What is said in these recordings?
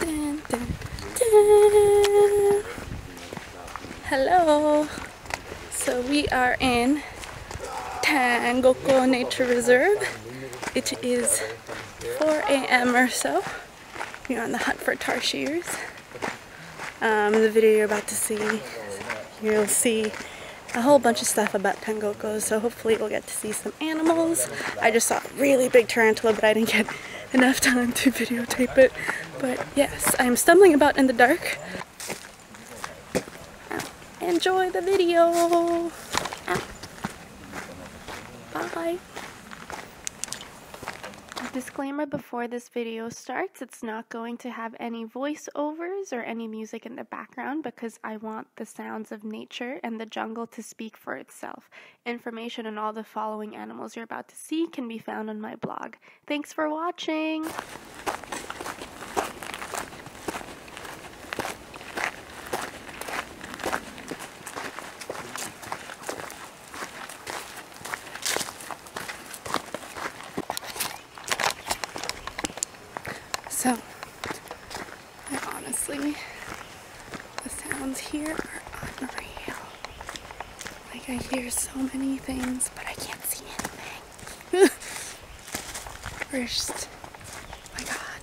Dun, dun, dun. Hello. So we are in Tangkoko Nature Reserve. It is 4 a.m. or so. We're on the hunt for tarsiers. The video you're about to see, you'll see a whole bunch of stuff about Tangkoko, so hopefully we'll get to see some animals. I just saw a really big tarantula, but I didn't get enough time to videotape it. But yes, I'm stumbling about in the dark. Enjoy the video! Bye! Disclaimer before this video starts, it's not going to have any voiceovers or any music in the background because I want the sounds of nature and the jungle to speak for itself. Information on all the following animals you're about to see can be found on my blog. Thanks for watching! So, honestly, the sounds here are unreal. Like, I hear so many things, but I can't see anything. First, oh my god.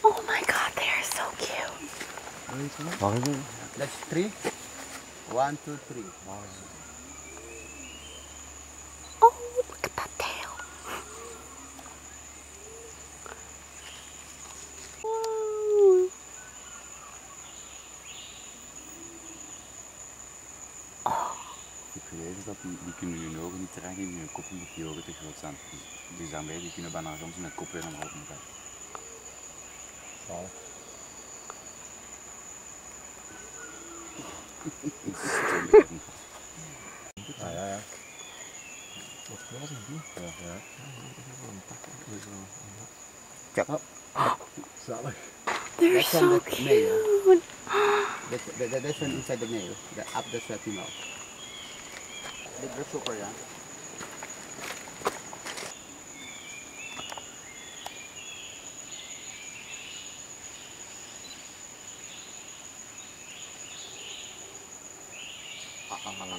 Oh my god, they are so cute. That's 3. 1, 2, 3. Oh, look at that tail. Whoa. Ik heb gelezen dat die kunnen hun ogen niet trekken in hun kop omdat die ogen te groot zijn. Dus daarmee die kunnen bijna soms hun kop weer omhoog moeten. Zalig. Ah ja, ja. Wat was het niet? Ja, ja. Kijk. Zalig. They're so cute. This one inside the nail. The up the sweaty mouth. They're super young.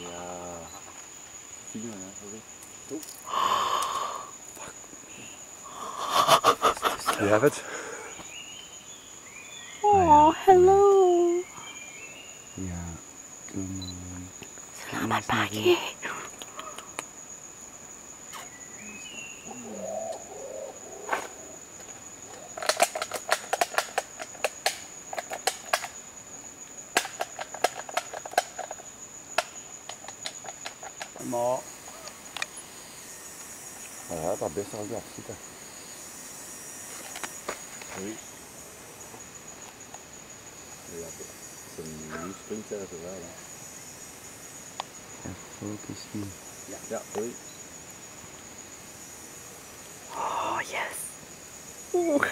Ja. Zie je nou, sorry. You have it? Oh, hello. Ja, Selamat pagi. Maar. Ja, dat best wel goed zitten. Oei. Ja, het is een nieuw springtje wel. Ja, focus nu. Ja, ja, oei. Oh, yes. Ooh.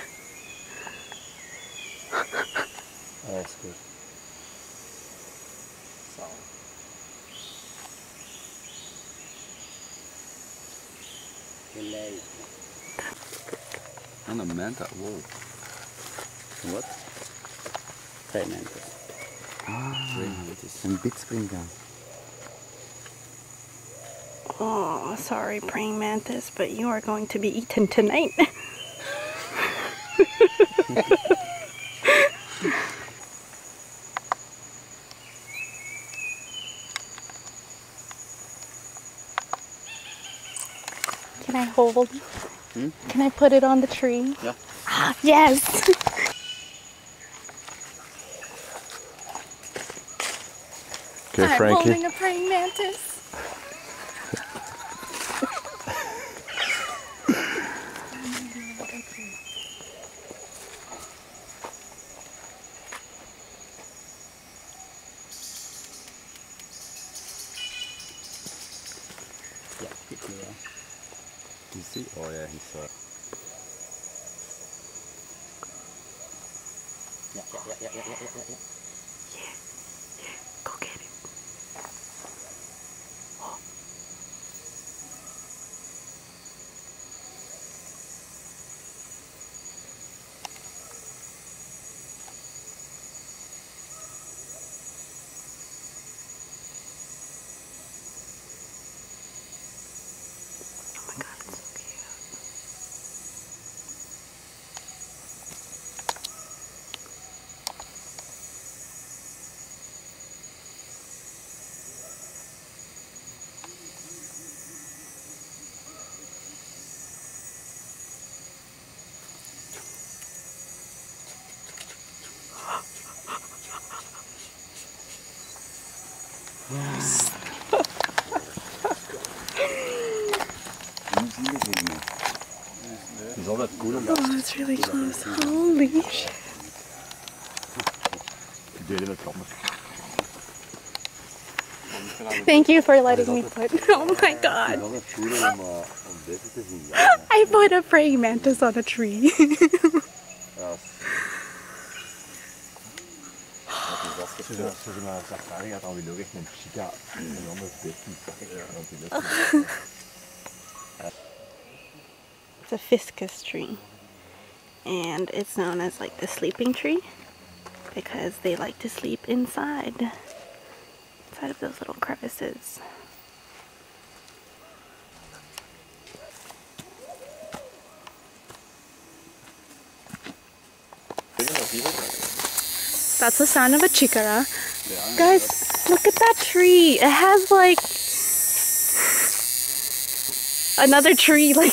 That's good. Zo. En een manta, wow. Wat? Prey mantis. Een big springkaan. Oh, sorry, praying mantis, but you are going to be eaten tonight. Can I hold? Can I put it on the tree? Yeah. Ah, yes! Okay, I'm Frankie. holding a praying mantis. Yeah, good girl. You see? Oh yeah, he's Yeah. Go get it. Oh. Het is altijd cool om dat Oh, it's really close. Holy shit. te delen met kamers. Thank you for letting me put. Oh my Het is god. altijd cool om deze te zien. Ja, I put a praying mantis on a tree. ja, dat is als je naar safari gaat, dan wil je ook echt een chica en een ander beest niet pakken. It's a fiscus tree. And it's known as like the sleeping tree because they like to sleep inside of those little crevices. That's the sound of a chicara. Guys, look at that tree. It has like another tree like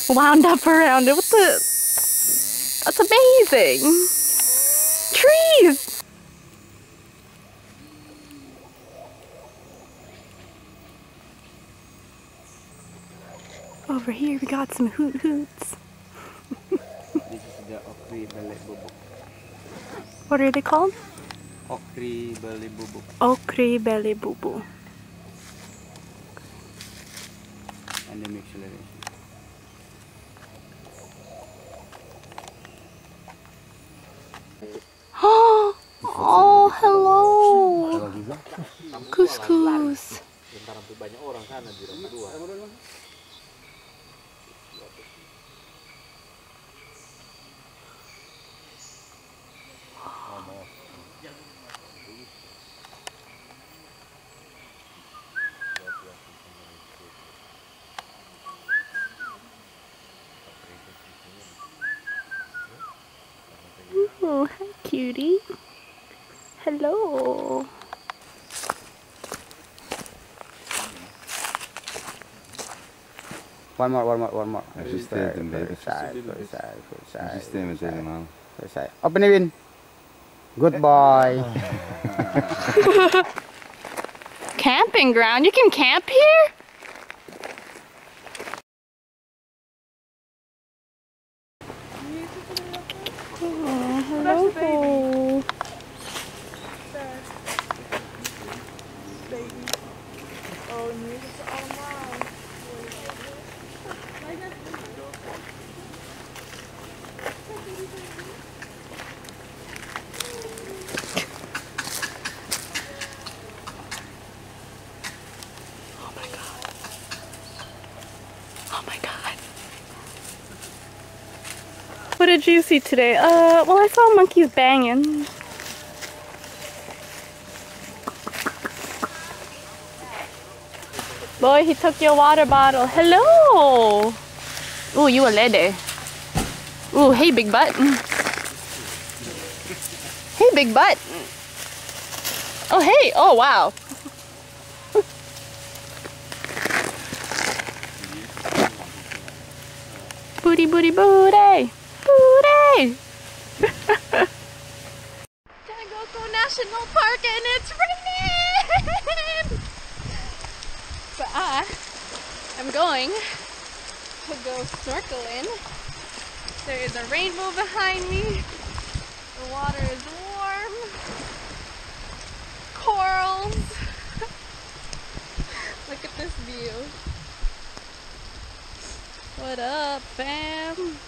wound up around it. What the? That's amazing. Trees. Over here we got some hoot hoots. This is the okri belly bubuk. What are they called? Okri belly bubuk. Okri belly bubu. And the acceleration. Oh, hello. Couscous. Banyak orang sana di rumah dua. Oh, hi, cutie. Hello. One more. Just stand in there. First side. Just stand met helemaal. First side. Open the wind. Good boy. Camping ground? You can camp here? Oh, hello. Oh my god. What did you see today? Well, I saw monkeys banging. Boy, he took your water bottle. Hello! Ooh, you a lady. Ooh, hey, big butt. Hey, big butt. Oh, hey. Oh, wow. Booty, booty, booty. Booty. Tangkoko National Park and it's raining! So I am going to go snorkeling. There is a rainbow behind me. The water is warm. Corals. Look at this view. What up, fam?